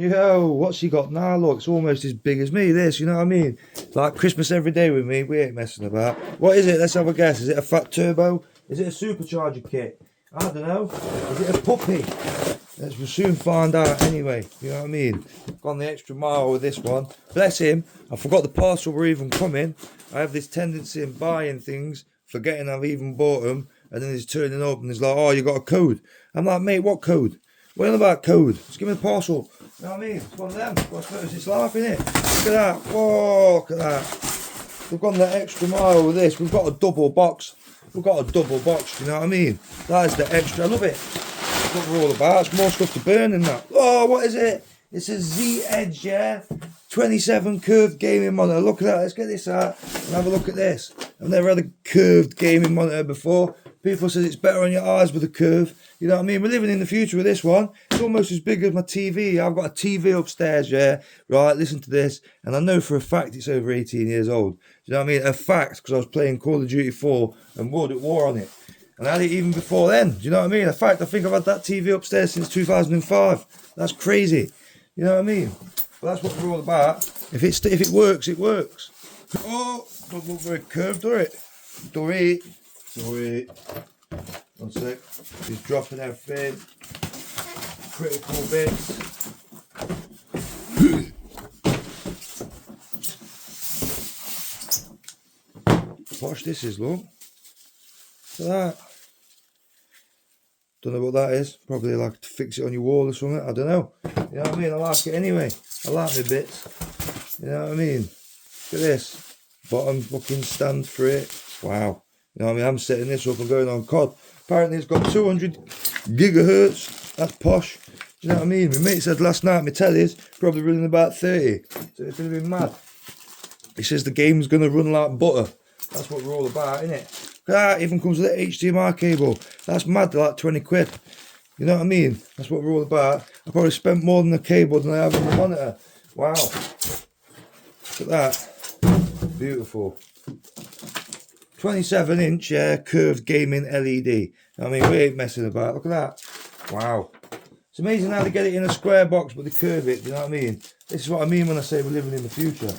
Yo, what's he got now? Look, it's almost as big as me, this, you know what I mean? Like Christmas every day with me, we ain't messing about. What is it? Let's have a guess. Is it a fat turbo? Is it a supercharger kit? I don't know. Is it a puppy? We'll soon find out anyway, you know what I mean? Gone the extra mile with this one. Bless him, I forgot the parcel were even coming. I have this tendency in buying things, forgetting I've even bought them, and then he's turning up and he's like, oh, you got a code. I'm like, mate, what code? What on about code? Just give me the parcel. You know what I mean? It's one of them. What's first? It's life, innit? Look at that. Whoa, look at that. We've gone the extra mile with this. We've got a double box. We've got a double box, you know what I mean? That is the extra. I love it. That's what we're all about. It's more stuff to burn in that. Oh, what is it? It's a Z Edge, yeah? 27 curved gaming monitor. Look at that. Let's get this out and have a look at this. I've never had a curved gaming monitor before. People say it's better on your eyes with a curve. You know what I mean? We're living in the future with this one. It's almost as big as my TV. I've got a TV upstairs, yeah? Right, listen to this. And I know for a fact it's over 18 years old. Do you know what I mean? A fact, because I was playing Call of Duty 4 and World at War on it. And I had it even before then. Do you know what I mean? In fact, I think I've had that TV upstairs since 2005. That's crazy. You know what I mean? But that's what we're all about. If it works, it works. Oh, don't look very curved, do it? Do it. One sec. He's dropping everything. Critical bits. Posh this is, look. Look at that. Don't know what that is. Probably like to fix it on your wall or something. I don't know. You know what I mean? I like it anyway. I like my bits. You know what I mean? Look at this. Bottom fucking stand for it. Wow. You know what I mean? I'm setting this up and going on COD. Apparently it's got 200 gigahertz. That's posh. Do you know what I mean? My mate said last night my telly's probably running about 30. So it's going to be mad. He says the game's going to run like butter. That's what we're all about, innit? That even comes with an HDMI cable. That's mad, they're like 20 quid. You know what I mean? That's what we're all about. I probably spent more on the cable than I have on the monitor. Wow. Look at that. Beautiful. 27-inch curved gaming LED. I mean, we ain't messing about. Look at that. Wow. It's amazing how they get it in a square box, but they curve it. Do you know what I mean? This is what I mean when I say we're living in the future.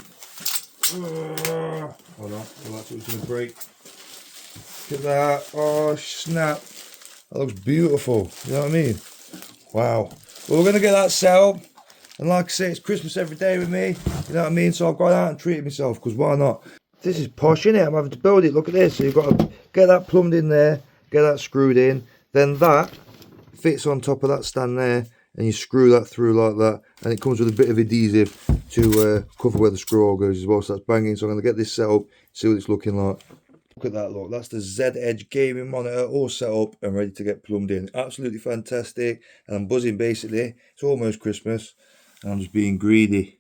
Hold on. Oh, that's what's going to break. Look at that. Oh, snap. That looks beautiful. You know what I mean? Wow. Well, we're going to get that set up. And like I say, it's Christmas every day with me. You know what I mean? So I've gone out and treated myself, because why not? This is posh, innit? I'm having to build it. Look at this. So you've got to get that plumbed in there, get that screwed in. Then that fits on top of that stand there, and you screw that through like that. And it comes with a bit of adhesive to cover where the screw hole goes as well. So that's banging. So I'm going to get this set up, see what it's looking like. Look at that, look. That's the Z Edge gaming monitor all set up and ready to get plumbed in. Absolutely fantastic. And I'm buzzing basically. It's almost Christmas. And I'm just being greedy.